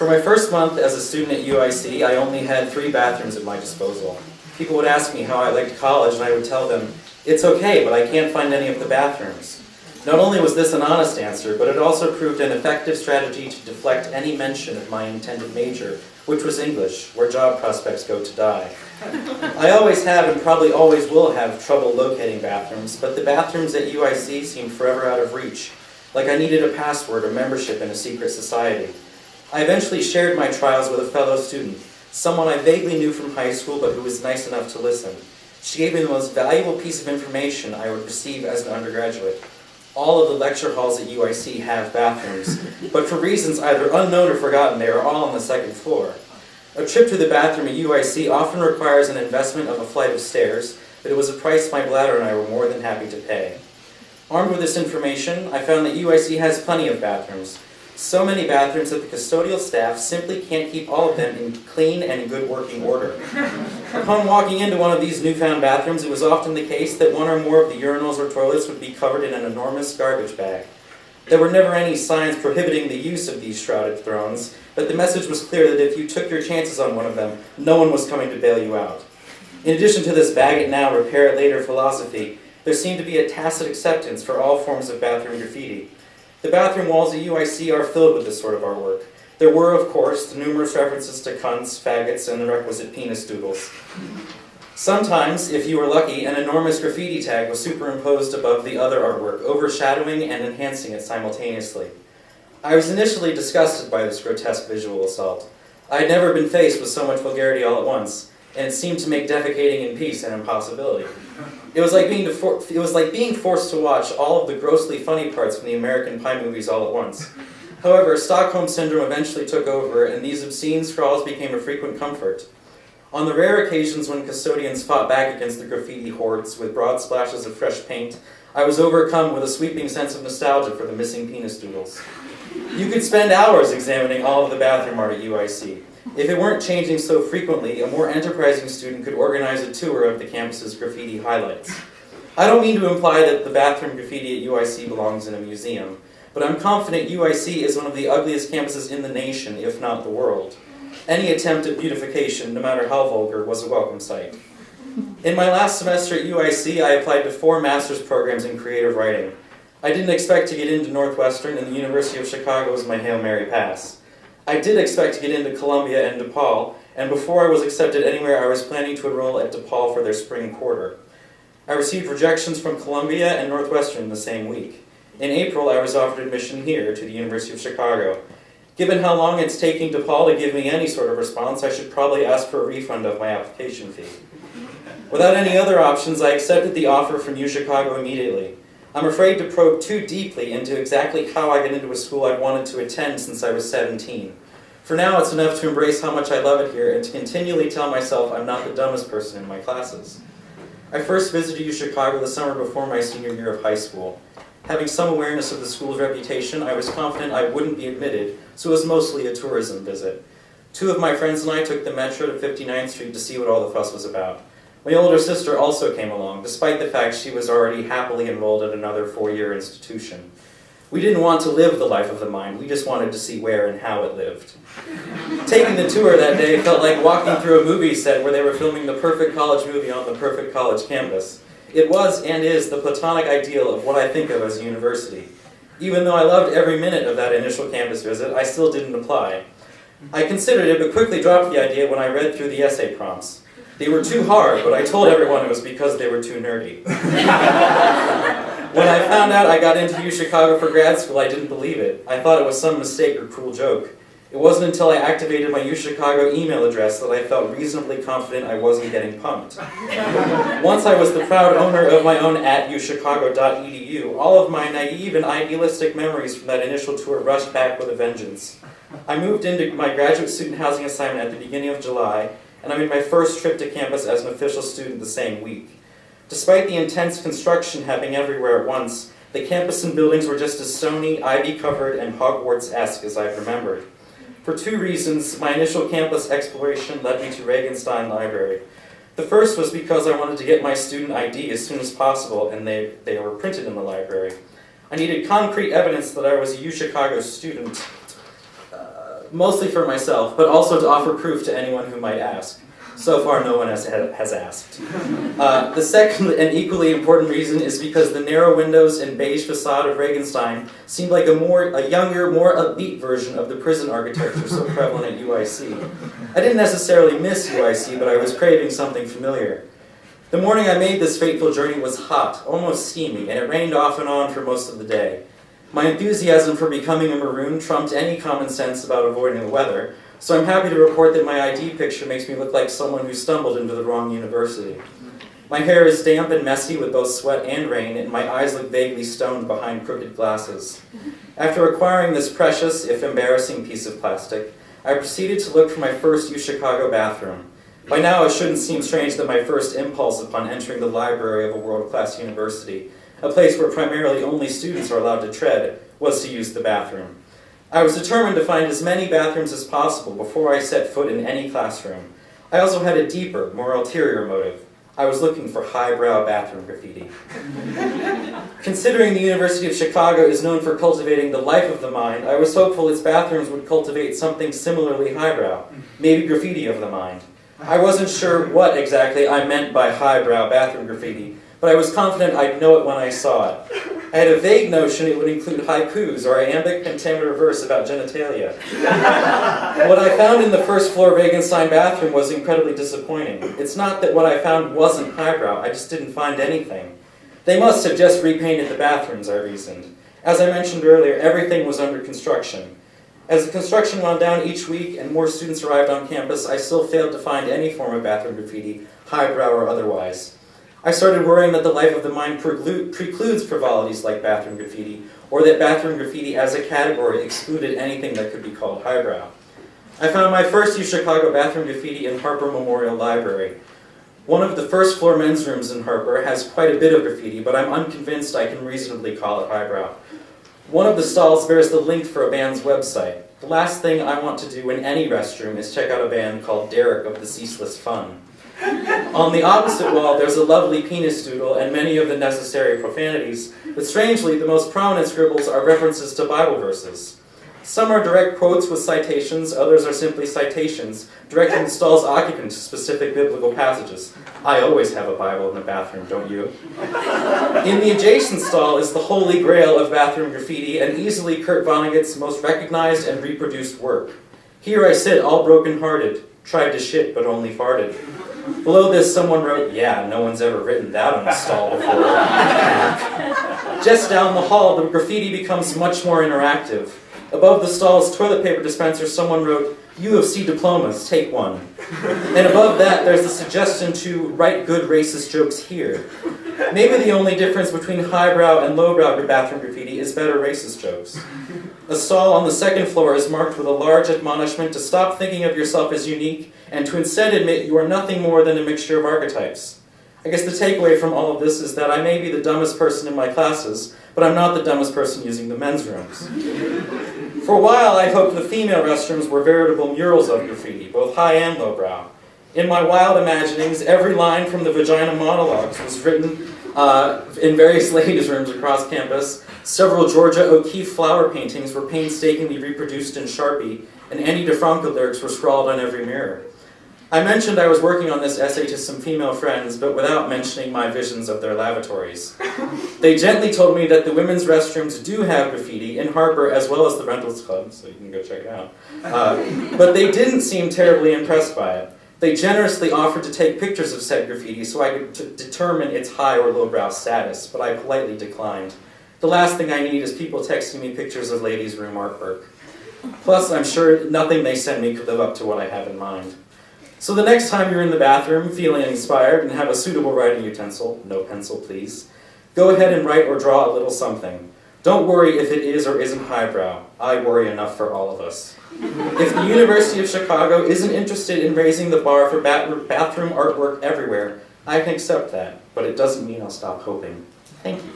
For my first month as a student at UIC, I only had 3 bathrooms at my disposal. People would ask me how I liked college, and I would tell them, "It's okay, but I can't find any of the bathrooms." Not only was this an honest answer, but it also proved an effective strategy to deflect any mention of my intended major, which was English, where job prospects go to die. I always have and probably always will have trouble locating bathrooms, but the bathrooms at UIC seemed forever out of reach, like I needed a password or membership in a secret society. I eventually shared my trials with a fellow student, someone I vaguely knew from high school but who was nice enough to listen. She gave me the most valuable piece of information I would receive as an undergraduate. All of the lecture halls at UIC have bathrooms, but for reasons either unknown or forgotten, they are all on the second floor. A trip to the bathroom at UIC often requires an investment of a flight of stairs, but it was a price my bladder and I were more than happy to pay. Armed with this information, I found that UIC has plenty of bathrooms. So many bathrooms that the custodial staff simply can't keep all of them in clean and good working order. Upon walking into one of these newfound bathrooms, it was often the case that one or more of the urinals or toilets would be covered in an enormous garbage bag. There were never any signs prohibiting the use of these shrouded thrones, but the message was clear that if you took your chances on one of them, no one was coming to bail you out. In addition to this bag it now, repair it later philosophy, there seemed to be a tacit acceptance for all forms of bathroom graffiti. The bathroom walls at UIC are filled with this sort of artwork. There were, of course, the numerous references to cunts, faggots, and the requisite penis doodles. Sometimes, if you were lucky, an enormous graffiti tag was superimposed above the other artwork, overshadowing and enhancing it simultaneously. I was initially disgusted by this grotesque visual assault. I had never been faced with so much vulgarity all at once, and it seemed to make defecating in peace an impossibility. It was like being forced to watch all of the grossly funny parts from the American Pie movies all at once. However, Stockholm Syndrome eventually took over, and these obscene scrawls became a frequent comfort. On the rare occasions when custodians fought back against the graffiti hordes with broad splashes of fresh paint, I was overcome with a sweeping sense of nostalgia for the missing penis doodles. You could spend hours examining all of the bathroom art at UIC. If it weren't changing so frequently, a more enterprising student could organize a tour of the campus's graffiti highlights. I don't mean to imply that the bathroom graffiti at UIC belongs in a museum, but I'm confident UIC is one of the ugliest campuses in the nation, if not the world. Any attempt at beautification, no matter how vulgar, was a welcome sight. In my last semester at UIC, I applied to 4 master's programs in creative writing. I didn't expect to get into Northwestern, and the University of Chicago was my Hail Mary pass. I did expect to get into Columbia and DePaul, and before I was accepted anywhere, I was planning to enroll at DePaul for their spring quarter. I received rejections from Columbia and Northwestern the same week. In April, I was offered admission here to the University of Chicago. Given how long it's taking DePaul to give me any sort of response, I should probably ask for a refund of my application fee. Without any other options, I accepted the offer from UChicago immediately. I'm afraid to probe too deeply into exactly how I got into a school I've wanted to attend since I was 17. For now, it's enough to embrace how much I love it here and to continually tell myself I'm not the dumbest person in my classes. I first visited UChicago the summer before my senior year of high school. Having some awareness of the school's reputation, I was confident I wouldn't be admitted, so it was mostly a tourism visit. 2 of my friends and I took the metro to 59th Street to see what all the fuss was about. My older sister also came along, despite the fact she was already happily enrolled at another 4-year institution. We didn't want to live the life of the mind, we just wanted to see where and how it lived. Taking the tour that day felt like walking through a movie set where they were filming the perfect college movie on the perfect college campus. It was and is the platonic ideal of what I think of as a university. Even though I loved every minute of that initial campus visit, I still didn't apply. I considered it, but quickly dropped the idea when I read through the essay prompts. They were too hard, but I told everyone it was because they were too nerdy. When I found out I got into UChicago for grad school, I didn't believe it. I thought it was some mistake or cruel joke. It wasn't until I activated my UChicago email address that I felt reasonably confident I wasn't getting punked. Once I was the proud owner of my own @uchicago.edu, all of my naive and idealistic memories from that initial tour rushed back with a vengeance. I moved into my graduate student housing assignment at the beginning of July, and I made my first trip to campus as an official student the same week. Despite the intense construction happening everywhere at once, the campus and buildings were just as Sony, ivy-covered, and Hogwarts-esque as I've remembered. For 2 reasons, my initial campus exploration led me to Regenstein Library. The first was because I wanted to get my student ID as soon as possible, and they were printed in the library. I needed concrete evidence that I was a UChicago student. mostly for myself, but also to offer proof to anyone who might ask. So far, no one has asked. The second and equally important reason is because the narrow windows and beige facade of Regenstein seemed like a younger, more upbeat version of the prison architecture so prevalent at UIC. I didn't necessarily miss UIC, but I was craving something familiar. The morning I made this fateful journey was hot, almost steamy, and it rained off and on for most of the day. My enthusiasm for becoming a maroon trumped any common sense about avoiding the weather, so I'm happy to report that my ID picture makes me look like someone who stumbled into the wrong university. My hair is damp and messy with both sweat and rain, and my eyes look vaguely stoned behind crooked glasses. After acquiring this precious, if embarrassing, piece of plastic, I proceeded to look for my first UChicago bathroom. By now, it shouldn't seem strange that my first impulse upon entering the library of a world-class university, a place where primarily only students are allowed to tread, was to use the bathroom. I was determined to find as many bathrooms as possible before I set foot in any classroom. I also had a deeper, more ulterior motive. I was looking for highbrow bathroom graffiti. Considering the University of Chicago is known for cultivating the life of the mind, I was hopeful its bathrooms would cultivate something similarly highbrow, maybe graffiti of the mind. I wasn't sure what exactly I meant by highbrow bathroom graffiti, but I was confident I'd know it when I saw it. I had a vague notion it would include haikus or iambic pentameter verse about genitalia. What I found in the first floor Regenstein bathroom was incredibly disappointing. It's not that what I found wasn't highbrow, I just didn't find anything. They must have just repainted the bathrooms, I reasoned. As I mentioned earlier, everything was under construction. As the construction wound down each week and more students arrived on campus, I still failed to find any form of bathroom graffiti, highbrow or otherwise. I started worrying that the life of the mind precludes frivolities like bathroom graffiti, or that bathroom graffiti as a category excluded anything that could be called highbrow. I found my first UChicago bathroom graffiti in Harper Memorial Library. One of the first floor men's rooms in Harper has quite a bit of graffiti, but I'm unconvinced I can reasonably call it highbrow. One of the stalls bears the link for a band's website. The last thing I want to do in any restroom is check out a band called Derek of the Ceaseless Fun. On the opposite wall, there's a lovely penis doodle and many of the necessary profanities, but strangely, the most prominent scribbles are references to Bible verses. Some are direct quotes with citations, others are simply citations, directing the stall's occupant to specific biblical passages. I always have a Bible in the bathroom, don't you? In the adjacent stall is the holy grail of bathroom graffiti and easily Kurt Vonnegut's most recognized and reproduced work. Here I sit all broken-hearted, tried to shit but only farted. Below this, someone wrote, "Yeah, no one's ever written that on a stall before." Just down the hall, the graffiti becomes much more interactive. Above the stall's toilet paper dispenser, someone wrote, "U of C diplomas, take one." And above that, there's the suggestion to write good racist jokes here. Maybe the only difference between highbrow and lowbrow bathroom graffiti is better racist jokes. A stall on the second floor is marked with a large admonishment to stop thinking of yourself as unique and to instead admit you are nothing more than a mixture of archetypes. I guess the takeaway from all of this is that I may be the dumbest person in my classes, but I'm not the dumbest person using the men's rooms. For a while, I hoped the female restrooms were veritable murals of graffiti, both high and lowbrow. In my wild imaginings, every line from the Vagina Monologues was written in various ladies' rooms across campus. Several Georgia O'Keeffe flower paintings were painstakingly reproduced in Sharpie, and Annie DeFranco lyrics were scrawled on every mirror. I mentioned I was working on this essay to some female friends, but without mentioning my visions of their lavatories. They gently told me that the women's restrooms do have graffiti in Harper as well as the Rentals Club, so you can go check it out. But they didn't seem terribly impressed by it. They generously offered to take pictures of said graffiti so I could determine its high or lowbrow status, but I politely declined. The last thing I need is people texting me pictures of ladies' room artwork. Plus, I'm sure nothing they send me could live up to what I have in mind. So the next time you're in the bathroom, feeling inspired, and have a suitable writing utensil, no pencil please, go ahead and write or draw a little something. Don't worry if it is or isn't highbrow. I worry enough for all of us. If the University of Chicago isn't interested in raising the bar for bathroom artwork everywhere, I can accept that, but it doesn't mean I'll stop hoping. Thank you.